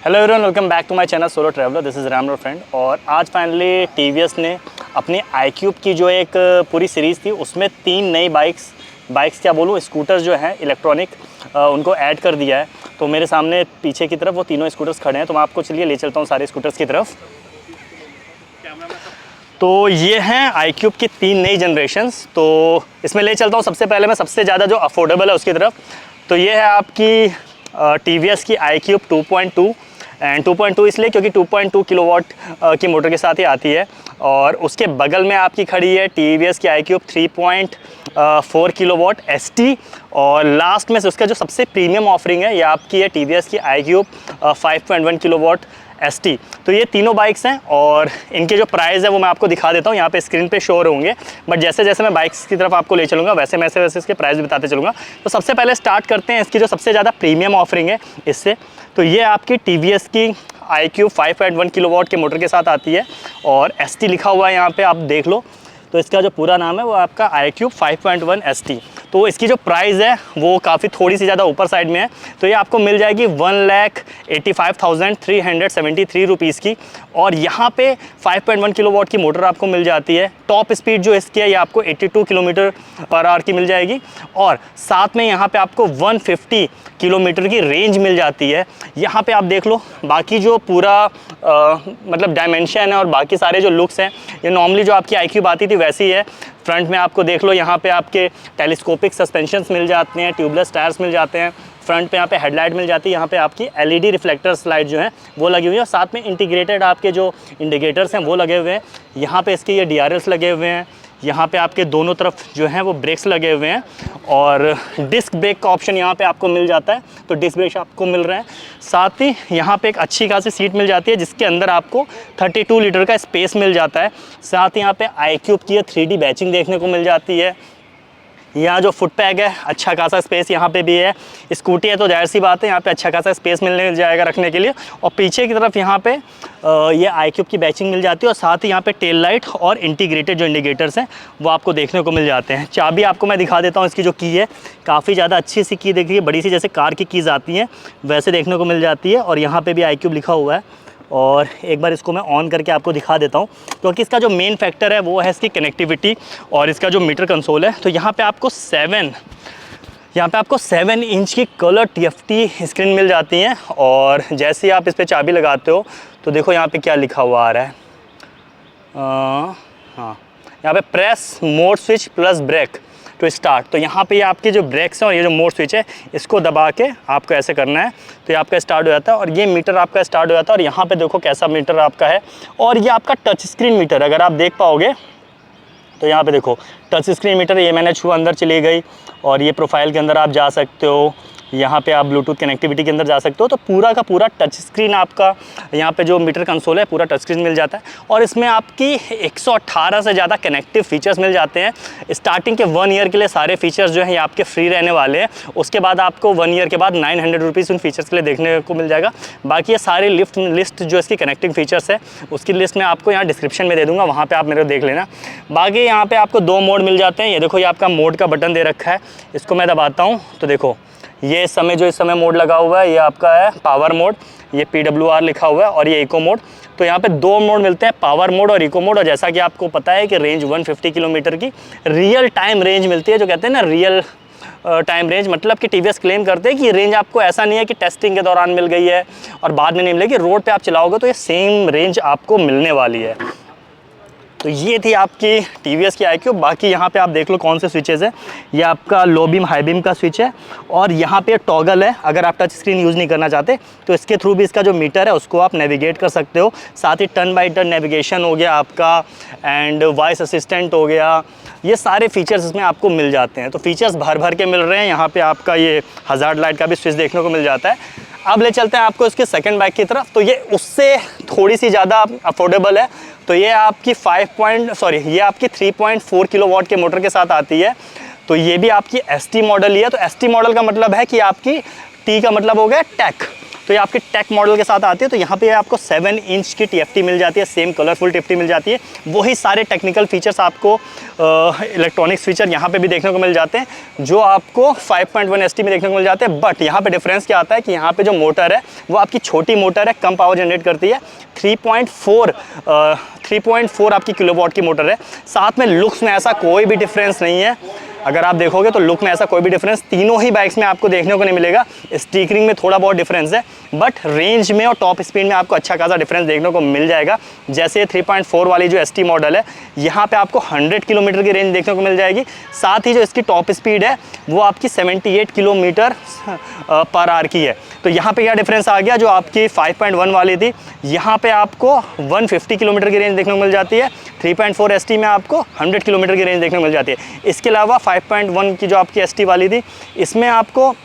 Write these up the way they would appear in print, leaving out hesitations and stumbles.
Hello everyone, welcome back to my channel solo traveller. This is Ram friend. और आज finally TVS ने अपनी iQube की जो एक पूरी सीरीज़ थी उसमें 3 नई बाइक्स क्या बोलूँ, स्कूटर्स जो हैं इलेक्ट्रॉनिक, उनको ऐड कर दिया है। तो मेरे सामने पीछे की तरफ वो तीनों स्कूटर्स खड़े हैं, तो मैं आपको चलिए ले चलता हूँ सारे स्कूटर्स की तरफ। तो ये हैं iQube की 3 नई जनरेशन्स। तो इसमें ले चलता हूँ सबसे पहले मैं सबसे ज़्यादा जो अफोर्डेबल है उसकी तरफ। तो ये है आपकी टीवीएस की iQube 2.2 एंड 2.2 इसलिए क्योंकि 2.2 किलोवाट की मोटर के साथ ही आती है। और उसके बगल में आपकी खड़ी है टीवीएस की iQube 3.4 किलोवाट ST। और लास्ट में से उसका जो सबसे प्रीमियम ऑफरिंग है ये आपकी है टीवीएस की iQube 5.1 किलोवाट ST। तो ये तीनों बाइक्स हैं और इनके जो प्राइस है वो मैं आपको दिखा देता हूँ, यहाँ पे स्क्रीन पे शो होंगे। बट जैसे जैसे मैं बाइक्स की तरफ आपको ले चलूँगा वैसे इसके प्राइस भी बताते चलूँगा। तो सबसे पहले स्टार्ट करते हैं इसकी जो सबसे ज़्यादा प्रीमियम ऑफरिंग है इससे। तो ये आपकी टीवीएस की iQube 5.1 किलोवाट के मोटर के साथ आती है और ST लिखा हुआ है यहाँ पे, आप देख लो। तो इसका जो पूरा नाम है वो आपका iQube 5.1 ST। तो इसकी जो प्राइस है वो काफ़ी थोड़ी सी ज़्यादा ऊपर साइड में है। तो ये आपको मिल जाएगी 1,85,373 रुपीज़ की। और यहाँ पे 5.1 किलोवाट की मोटर आपको मिल जाती है। टॉप स्पीड जो इसकी है ये आपको 82 किलोमीटर पर आवर की मिल जाएगी। और साथ में यहाँ पे आपको 150 किलोमीटर की रेंज मिल जाती है। यहाँ पे आप देख लो बाकी जो पूरा मतलब डायमेंशन है और बाकी सारे जो लुक्स हैं ये नॉर्मली जो आपकी iQube आती थी वैसी है। फ्रंट में आपको देख लो, यहाँ पे आपके टेलीस्कोपिक सस्पेंशंस मिल जाते हैं, ट्यूबलेस टायर्स मिल जाते हैं। फ्रंट पे यहाँ पे हेडलाइट मिल जाती है, यहाँ पे आपकी LED रिफ्लेक्टर्स लाइट जो है वो लगी हुई है। और साथ में इंटीग्रेटेड आपके जो इंडिकेटर्स हैं वो लगे हुए हैं। यहाँ पे इसके ये DRLs लगे हुए हैं। यहाँ पे आपके दोनों तरफ जो हैं वो ब्रेक्स लगे हुए हैं और डिस्क ब्रेक का ऑप्शन यहाँ पे आपको मिल जाता है। तो डिस्क ब्रेक आपको मिल रहे हैं। साथ ही यहाँ पे एक अच्छी खासी सीट मिल जाती है जिसके अंदर आपको 32 लीटर का स्पेस मिल जाता है। साथ ही यहाँ पे iQube की 3D बैचिंग देखने को मिल जाती है। यहाँ जो फुट पैग है अच्छा खासा स्पेस यहाँ पे भी है। स्कूटी है तो जाहिर सी बात है यहाँ पे अच्छा खासा स्पेस मिलने जाएगा रखने के लिए। और पीछे की तरफ यहाँ पे ये iQube की बैचिंग मिल जाती है। और साथ ही यहाँ पे टेल लाइट और इंटीग्रेटेड जो इंडिकेटर्स हैं वो आपको देखने को मिल जाते हैं। चाबी आपको मैं दिखा देता हूँ, इसकी जो की है काफ़ी ज़्यादा अच्छी सी की दिख रही है, बड़ी सी जैसे कार की कीज़ आती हैं वैसे देखने को मिल जाती है। और यहाँ पर भी iQube लिखा हुआ है। और एक बार इसको मैं ऑन करके आपको दिखा देता हूँ क्योंकि इसका जो मेन फैक्टर है वो है इसकी कनेक्टिविटी और इसका जो मीटर कंसोल है। तो यहाँ पे आपको 7 इंच की कलर TFT स्क्रीन मिल जाती हैं। और जैसे ही आप इस पर चाबी लगाते हो तो देखो यहाँ पे क्या लिखा हुआ आ रहा है, हाँ यहाँ पे press mode switch plus brake to start. तो यहाँ पे ये आपके जो ब्रेक्स हैं और ये जो मोड स्विच है इसको दबा के आपको ऐसे करना है तो ये आपका स्टार्ट हो जाता है और ये मीटर आपका स्टार्ट हो जाता है। और यहाँ पे देखो कैसा मीटर आपका है। और ये आपका टच स्क्रीन मीटर अगर आप देख पाओगे तो यहाँ पे देखो टच स्क्रीन मीटर, ये मैंने छू अंदर चली गई और ये प्रोफाइल के अंदर आप जा सकते हो। यहाँ पे आप ब्लूटूथ कनेक्टिविटी के अंदर जा सकते हो। तो पूरा का पूरा टच स्क्रीन आपका यहाँ पे जो मीटर कंसोल है पूरा टच स्क्रीन मिल जाता है। और इसमें आपकी 118 से ज़्यादा कनेक्टिव फीचर्स मिल जाते हैं। स्टार्टिंग के 1 ईयर के लिए सारे फीचर्स जो हैं ये आपके फ्री रहने वाले हैं। उसके बाद आपको 1 ईयर के बाद 900 रुपीज़ उन फीचर्स के लिए देखने को मिल जाएगा। बाकी ये सारी लिस्ट जो इसकी कनेक्टिंग फीचर्स है उसकी लिस्ट मैं आपको यहाँ डिस्क्रिप्शन में दे दूँगा, वहाँ पर आप मेरे को देख लेना। बाकी यहाँ पर आपको 2 मोड मिल जाते हैं। ये देखो ये आपका मोड का बटन दे रखा है, इसको मैं दबाता हूँ तो देखो ये इस समय मोड लगा हुआ है ये आपका है पावर मोड, ये PWR लिखा हुआ है। और ये इको मोड। तो यहाँ पे 2 मोड मिलते हैं, पावर मोड और इको मोड। और जैसा कि आपको पता है कि रेंज 150 किलोमीटर की रियल टाइम रेंज मिलती है। जो कहते हैं ना रियल टाइम रेंज, मतलब कि टीवीएस क्लेम करते हैं कि ये रेंज आपको ऐसा नहीं है कि टेस्टिंग के दौरान मिल गई है और बाद में नहीं मिलेगी, रोड पर आप चलाओगे तो ये सेम रेंज आपको मिलने वाली है। तो ये थी आपकी टीवीएस की iQube। बाकी यहाँ पे आप देख लो कौन से स्विचेस है। ये आपका लो बीम हाई बीम का स्विच है और यहाँ पे टॉगल है। अगर आप टच स्क्रीन यूज़ नहीं करना चाहते तो इसके थ्रू भी इसका जो मीटर है उसको आप नेविगेट कर सकते हो। साथ ही टर्न बाई टर्न नेविगेशन हो गया आपका एंड वॉइस असिस्टेंट हो गया, ये सारे फीचर्स इसमें आपको मिल जाते हैं। तो फीचर्स भर के मिल रहे हैं। यहाँ पर आपका ये हज़ार्ड लाइट का भी स्विच देखने को मिल जाता है। अब ले चलते हैं आपको इसके सेकेंड बाइक की तरफ। तो ये उससे थोड़ी सी ज़्यादा अफोर्डेबल है। तो ये आपकी 3.4 किलोवाट के मोटर के साथ आती है। तो ये भी आपकी ST मॉडल ही है। तो ST मॉडल का मतलब है कि आपकी T का मतलब हो गया टैक। तो ये आपके टेक मॉडल के साथ आती है। तो यहाँ पे आपको 7 इंच की TFT मिल जाती है, सेम कलरफुल TFT मिल जाती है। वही सारे टेक्निकल फीचर्स आपको इलेक्ट्रॉनिक्स फीचर यहाँ पे भी देखने को मिल जाते हैं जो आपको 5.1 ST में देखने को मिल जाते हैं। बट यहाँ पे डिफरेंस क्या आता है कि यहाँ पे जो मोटर है वो आपकी छोटी मोटर है, कम पावर जनरेट करती है। 3.4 आपकी किलोवाट की मोटर है। साथ में लुक्स में ऐसा कोई भी डिफरेंस नहीं है। अगर आप देखोगे तो लुक में ऐसा कोई भी डिफरेंस तीनों ही बाइक्स में आपको देखने को नहीं मिलेगा। स्टिकरिंग में थोड़ा बहुत डिफरेंस है, बट रेंज में और टॉप स्पीड में आपको अच्छा खासा डिफरेंस देखने को मिल जाएगा। जैसे 3.4 वाली जो ST मॉडल है, यहाँ पे आपको 100 किलोमीटर की रेंज देखने को मिल जाएगी। साथ ही जो इसकी टॉप स्पीड है वो आपकी 78 किलोमीटर पर आवर की है। तो यहाँ पे क्या डिफरेंस आ गया, जो आपकी 5.1 वाली थी यहाँ पे आपको 150 किलोमीटर की रेंज देखने को मिल जाती है। 3.4 ST में आपको 100 किलोमीटर की रेंज देखने को मिल जाती है। इसके अलावा 5.1 की जो आपकी ST वाली थी इसमें आपको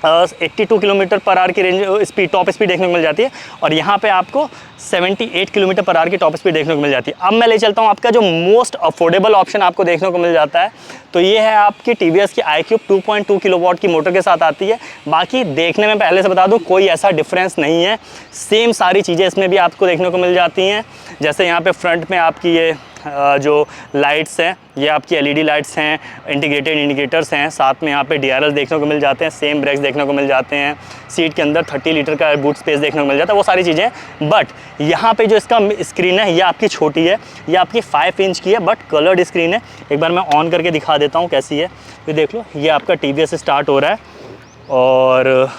82 किलोमीटर पर आवर की रेंज स्पीड टॉप स्पीड देखने को मिल जाती है, और यहाँ पे आपको 78 किलोमीटर पर आवर की टॉप स्पीड देखने को मिल जाती है। अब मैं ले चलता हूँ आपका जो मोस्ट अफोर्डेबल ऑप्शन आपको देखने को मिल जाता है, तो ये है आपकी TVS की iQube 2.2 किलोवाट की मोटर के साथ आती है। बाकी देखने में पहले से बता दूँ कोई ऐसा डिफरेंस नहीं है, सेम सारी चीज़ें इसमें भी आपको देखने को मिल जाती हैं। जैसे यहाँ पे फ्रंट में आपकी ये जो लाइट्स हैं ये आपकी LED लाइट्स हैं, इंटीग्रेटेड इंडिकेटर्स हैं, साथ में यहाँ पे DRL देखने को मिल जाते हैं, सेम ब्रेक्स देखने को मिल जाते हैं, सीट के अंदर 30 लीटर का बूट स्पेस देखने को मिल जाता है, वो सारी चीज़ें। बट यहाँ पे जो इसका स्क्रीन है ये आपकी छोटी है, ये आपकी 5 इंच की है, बट कलर्ड स्क्रीन है। एक बार मैं ऑन करके दिखा देता हूँ कैसी है। ये देख लो, ये आपका TVS स्टार्ट हो रहा है, और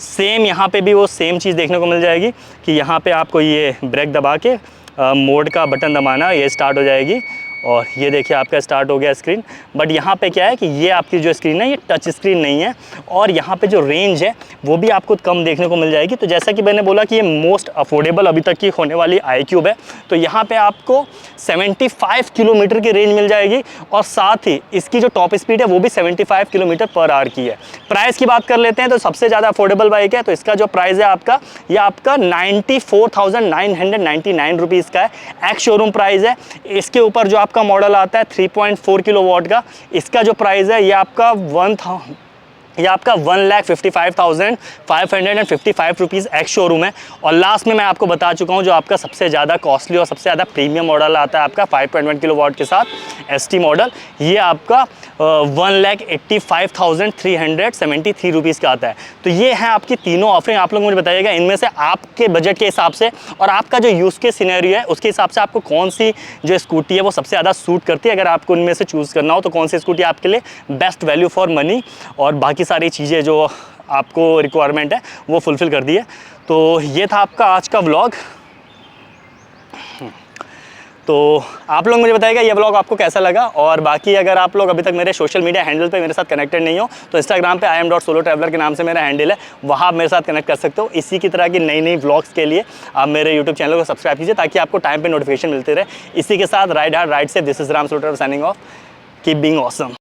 सेम यहाँ पे भी वो सेम चीज़ देखने को मिल जाएगी कि यहाँ पे आपको ये ब्रेक दबा के मोड का बटन दबाना, ये स्टार्ट हो जाएगी, और ये देखिए आपका स्टार्ट हो गया स्क्रीन। बट यहाँ पे क्या है कि ये आपकी जो स्क्रीन है ये टच स्क्रीन नहीं है, और यहाँ पे जो रेंज है वो भी आपको कम देखने को मिल जाएगी। तो जैसा कि मैंने बोला कि ये मोस्ट अफोर्डेबल अभी तक की होने वाली iQube है, तो यहाँ पे आपको 75 किलोमीटर की रेंज मिल जाएगी, और साथ ही इसकी जो टॉप स्पीड है वो भी 75 किलोमीटर पर आवर की है। प्राइस की बात कर लेते हैं तो सबसे ज़्यादा अफोर्डेबल बाइक है, तो इसका जो प्राइस है आपका ये आपका 94,999 रुपीज़ का है। एक्स शोरूम प्राइस है। इसके ऊपर जो आपका मॉडल आता है 3.4 किलोवाट का, इसका जो प्राइस है ये आपका 1,55,555 रुपीज़ एक्स शोरूम है। और लास्ट में मैं आपको बता चुका हूँ जो आपका सबसे ज़्यादा कॉस्टली और सबसे ज़्यादा प्रीमियम मॉडल आता है आपका 5.1 किलोवाट के साथ ST मॉडल, ये आपका 1,85,373 रुपीज़ का आता है। तो ये है आपकी तीनों ऑफरिंग। आप लोग मुझे बताइएगा इनमें से आपके बजट के हिसाब से और आपका जो यूज़ के सिनेरियो है उसके हिसाब से आपको कौन सी जो स्कूटी है वो सबसे ज़्यादा सूट करती है। अगर आपको उनमें से चूज़ करना हो तो कौन सी स्कूटी आपके लिए बेस्ट वैल्यू फॉर मनी और बाकी सारी चीज़ें जो आपको रिक्वायरमेंट है वो फुलफ़िल कर दी है। तो ये था आपका आज का व्लॉग। तो आप लोग मुझे बताइएगा ये व्लॉग आपको कैसा लगा, और बाकी अगर आप लोग अभी तक मेरे सोशल मीडिया हैंडल पे मेरे साथ कनेक्टेड नहीं हो तो इंस्टाग्राम पे IM.solo-traveler के नाम से मेरा हैंडल है, वहाँ आप मेरे साथ कनेक्ट कर सकते हो। इसी की तरह की नई नई व्लॉग्स के लिए आप मेरे यूट्यूब चैनल को सब्सक्राइब कीजिए ताकि आपको टाइम पर नोटिफिकेशन मिलते रहे। इसी के साथ राइड हार्ड राइड से this is Ram solo traveller signing off. Keep being awesome.